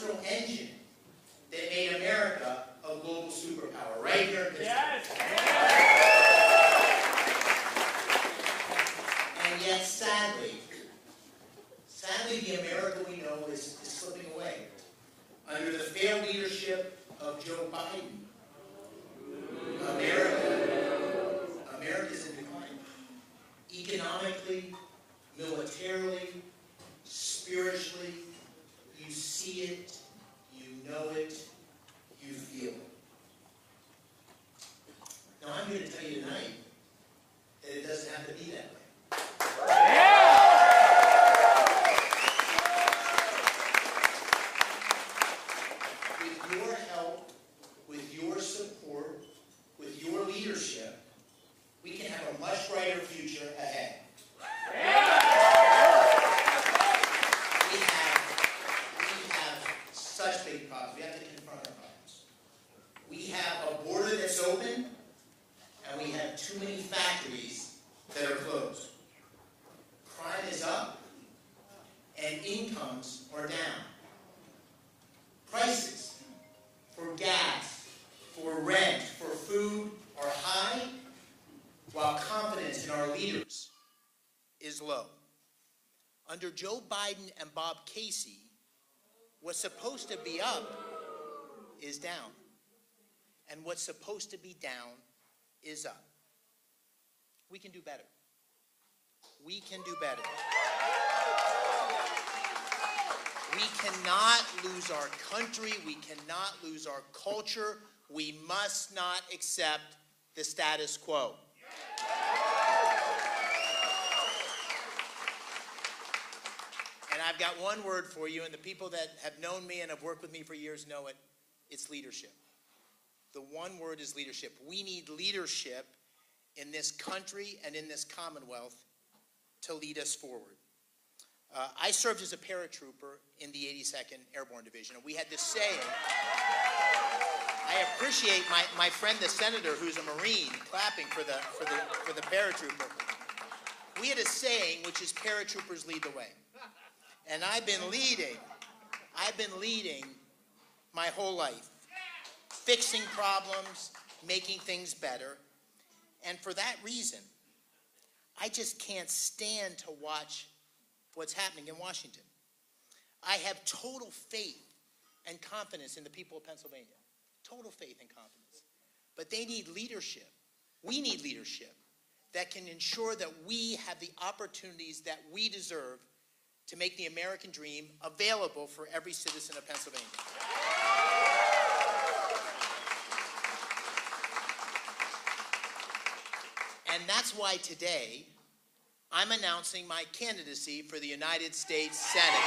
industrial engine that made America a global superpower, right here in Pittsburgh. Yes. And yet, sadly, the America we know is slipping away. Under the failed leadership of Joe Biden, America's in decline. Economically, militarily, spiritually, you see it, you know it, you feel it. Now I'm here to tell you tonight that it doesn't have to be that way. With your help, with your support, with your leadership, we can have a much brighter future ahead. We have such big problems. We have to confront our problems. We have a border that's open, and we have too many factories that are closed. Crime is up, and incomes are down. Prices for gas, for rent, for food are high, while confidence in our leaders is low. Under Joe Biden and Bob Casey, what's supposed to be up is down. And what's supposed to be down is up. We can do better. We can do better. We cannot lose our country. We cannot lose our culture. We must not accept the status quo. And I've got one word for you, and the people that have known me and have worked with me for years know it. It's leadership. The one word is leadership. We need leadership in this country and in this Commonwealth to lead us forward. I served as a paratrooper in the 82nd Airborne Division, and we had this saying. I appreciate my friend the senator who's a Marine clapping for the paratrooper. We had a saying which is paratroopers lead the way. And I've been leading my whole life, fixing problems, making things better. And for that reason, I just can't stand to watch what's happening in Washington. I have total faith and confidence in the people of Pennsylvania. Total faith and confidence. But they need leadership. We need leadership that can ensure that we have the opportunities that we deserve to make the American dream available for every citizen of Pennsylvania. And that's why today I'm announcing my candidacy for the United States Senate.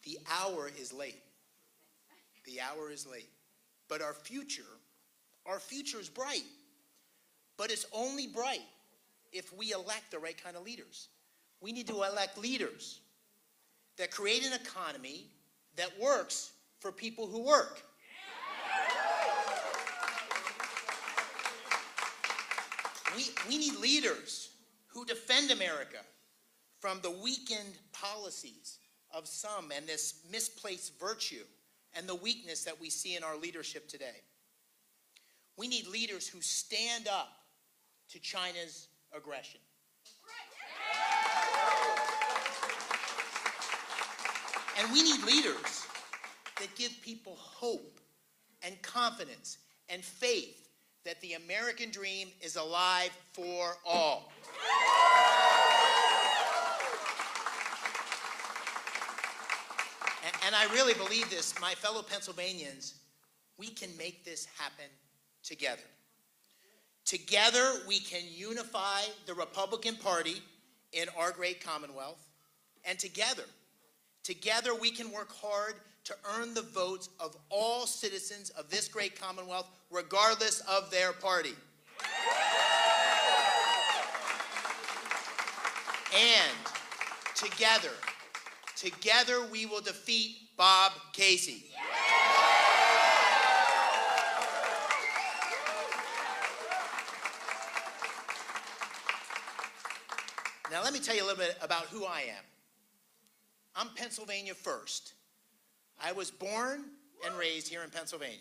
The hour is late. The hour is late. But our future is bright. But it's only bright if we elect the right kind of leaders. We need to elect leaders that create an economy that works for people who work. We need leaders who defend America from the weakened policies of some and this misplaced virtue and the weakness that we see in our leadership today. We need leaders who stand up to China's aggression. And we need leaders that give people hope and confidence and faith that the American dream is alive for all. And I really believe this, my fellow Pennsylvanians, we can make this happen together. Together, we can unify the Republican Party in our great Commonwealth. And together, we can work hard to earn the votes of all citizens of this great Commonwealth, regardless of their party. Together we will defeat Bob Casey. Now let me tell you a little bit about who I am. I'm Pennsylvania first. I was born and raised here in Pennsylvania.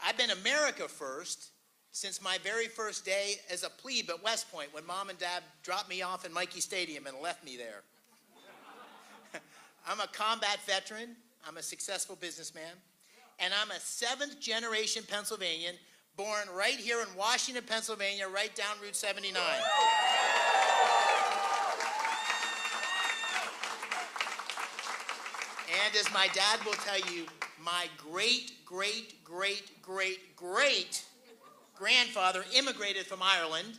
I've been America first since my very first day as a plebe at West Point, when Mom and Dad dropped me off in Michie Stadium and left me there. I'm a combat veteran, I'm a successful businessman, and I'm a 7th generation Pennsylvanian, born right here in Washington, Pennsylvania, right down Route 79. And as my dad will tell you, my great-great-great-great-grandfather immigrated from Ireland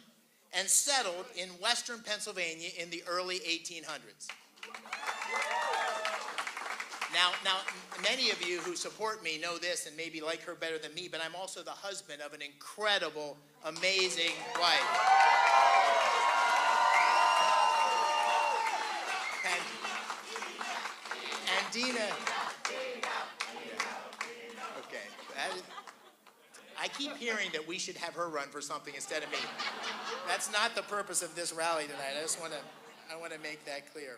and settled in Western Pennsylvania in the early 1800s. Now, many of you who support me know this and maybe like her better than me, but I'm also the husband of an incredible, amazing wife. And Dina. Okay. I keep hearing that we should have her run for something instead of me. That's not the purpose of this rally tonight. I want to make that clear.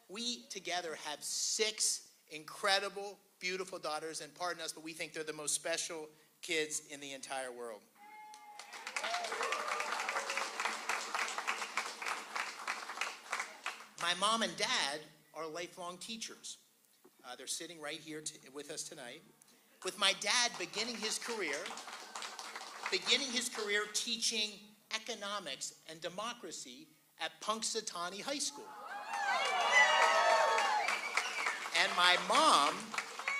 We together have 6 incredible, beautiful daughters, and pardon us, but we think they're the most special kids in the entire world. My mom and dad are lifelong teachers. They're sitting right here with us tonight. With my dad beginning his career teaching economics and democracy at Punxsutawney High School. And my mom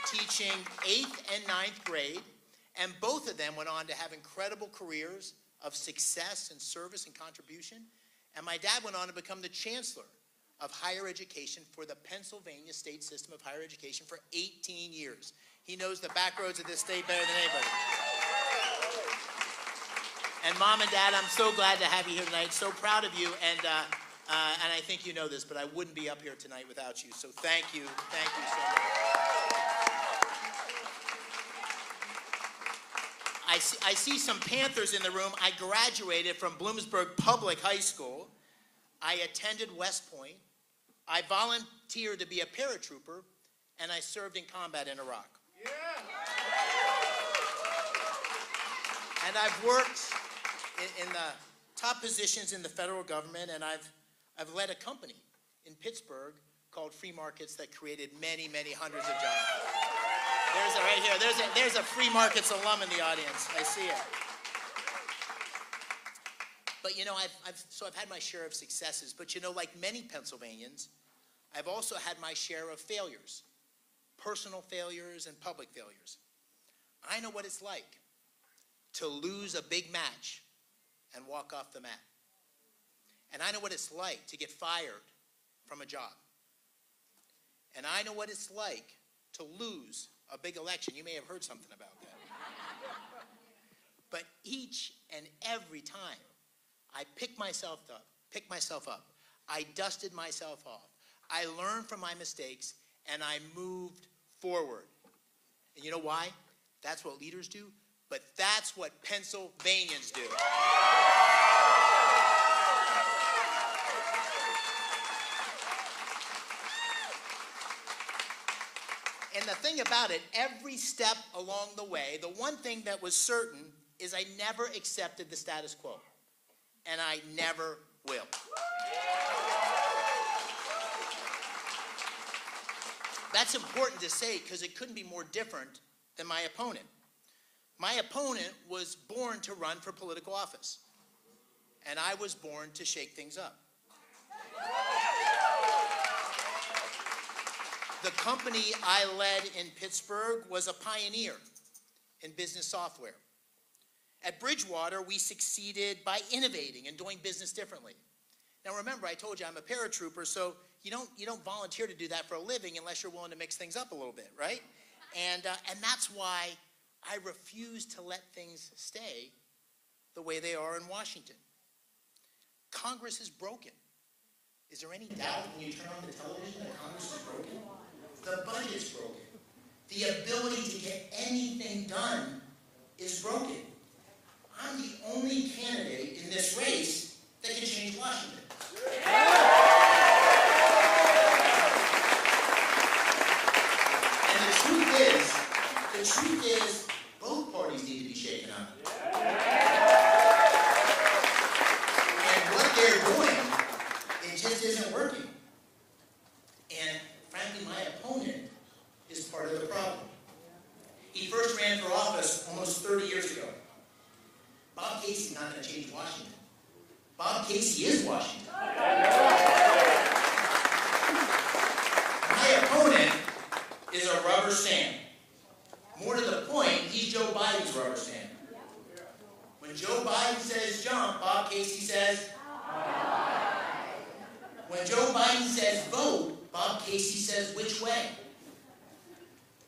teaching 8th and 9th grade, and both of them went on to have incredible careers of success and service and contribution. And my dad went on to become the chancellor of higher education for the Pennsylvania state system of higher education for 18 years. He knows the back roads of this state better than anybody. And Mom and Dad, I'm so glad to have you here tonight. So proud of you, and I think you know this, but I wouldn't be up here tonight without you. So thank you so much. I see some Panthers in the room. I graduated from Bloomsburg Public High School. I attended West Point. I volunteered to be a paratrooper, and I served in combat in Iraq. Yeah. And I've worked in the top positions in the federal government, and I've led a company in Pittsburgh called Free Markets that created many, many hundreds of jobs. There's it right here. There's a Free Markets alum in the audience. I see it. But you know, I've had my share of successes. But you know, like many Pennsylvanians, I've also had my share of failures, personal failures and public failures. I know what it's like to lose a big match and walk off the mat. And I know what it's like to get fired from a job. And I know what it's like to lose a big election. You may have heard something about that. But each and every time, I picked myself up. I dusted myself off. I learned from my mistakes, and I moved forward. And you know why? That's what leaders do, but that's what Pennsylvanians do. And the thing about it, every step along the way, the one thing that was certain is I never accepted the status quo. And I never will. That's important to say because it couldn't be more different than my opponent. My opponent was born to run for political office. And I was born to shake things up. The company I led in Pittsburgh was a pioneer in business software. At Bridgewater, we succeeded by innovating and doing business differently. Now remember, I told you I'm a paratrooper, so you don't volunteer to do that for a living unless you're willing to mix things up a little bit, right? And that's why I refuse to let things stay the way they are in Washington. Congress is broken. Is there any doubt when you turn on the television that Congress is broken? The budget's broken. The ability to get anything done is broken. I'm the only candidate in this race that can change Washington. And the truth is, both parties need to be shaken up. And what they're doing, it just isn't working. And frankly, my opponent is part of the problem. He first ran for office almost 30 years ago. Bob Casey's not going to change Washington. Bob Casey is Washington. My opponent is a rubber stamp. More to the point, he's Joe Biden's rubber stamp. When Joe Biden says jump, Bob Casey says aye. When Joe Biden says vote, Bob Casey says which way.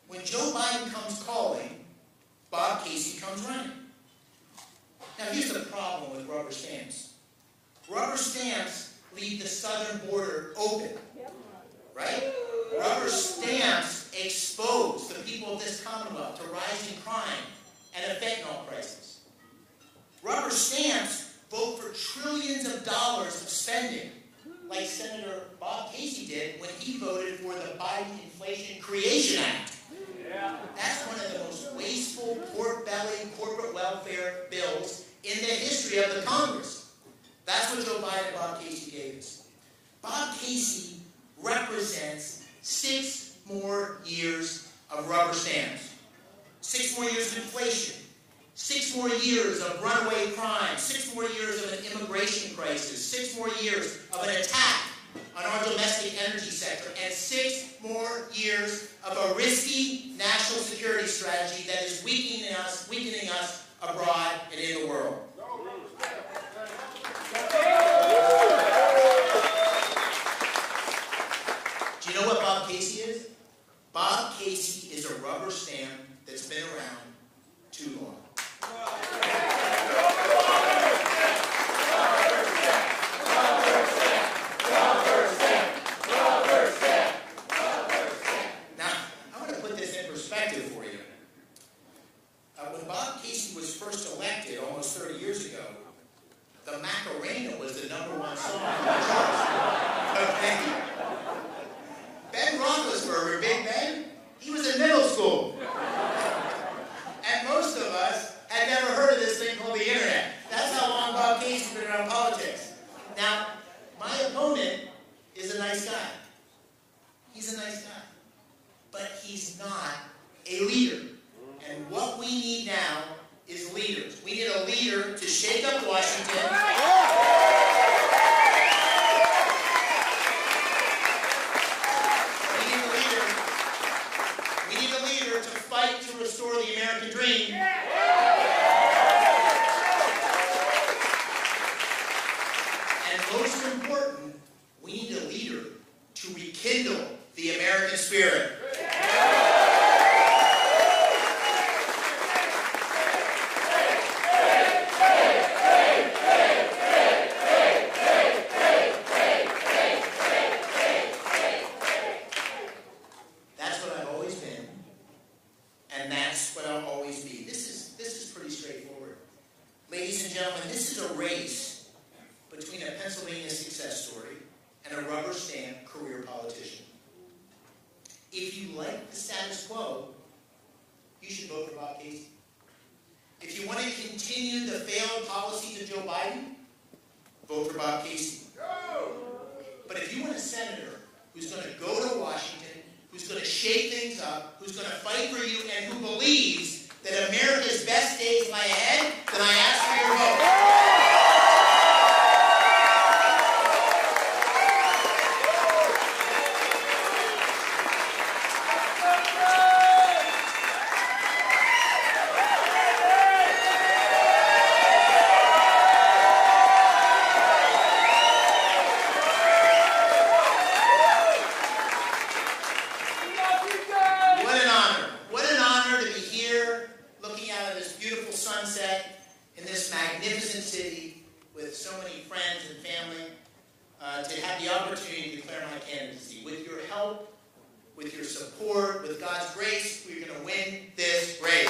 When Joe Biden comes calling, Bob Casey comes running. Now here's the problem with rubber stamps. Rubber stamps leave the southern border open, right? Rubber stamps expose the people of this Commonwealth to rising crime and a fentanyl crisis. Rubber stamps vote for trillions of dollars of spending, like Senator Bob Casey did when he voted for the Biden Inflation Creation Act. That's one of the most wasteful, pork-bellied corporate welfare bills in the history of the Congress. That's what Joe Biden and Bob Casey gave us. Bob Casey represents 6 more years of rubber stamps, 6 more years of inflation, 6 more years of runaway crime, 6 more years of an immigration crisis, 6 more years of an attack on our domestic energy sector, and 6 more years of a risky national security strategy that is weakening us abroad and in the world. Do you know what Bob Casey is? Bob Casey is a rubber stamp that's been around too long. When Bob Casey was first elected almost 30 years ago, the Macarena was the #1 song on the charts. Okay? Ben Roethlisberger, Big Ben, he was in middle school. And most of us had never heard of this thing called the internet. That's how long Bob Casey's been around politics. Now, my opponent is a nice guy. He's a nice guy. But he's not a leader. And what we need now is leaders. We need a leader to shake up Washington. We need a leader to fight to restore the American dream. And most important, we need a leader to rekindle the American spirit. Ladies and gentlemen, this is a race between a Pennsylvania success story and a rubber stamp career politician. If you like the status quo, you should vote for Bob Casey. If you want to continue the failed policies of Joe Biden, vote for Bob Casey. But if you want a senator who's going to go to Washington, who's going to shake things up, who's going to fight for you, and who believes that America's best days lie ahead, then I ask for your vote. Sunset in this magnificent city with so many friends and family. to have the opportunity to declare my candidacy. With your help, with your support, with God's grace, we're going to win this race.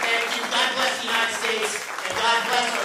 Thank you. God bless the United States, and God bless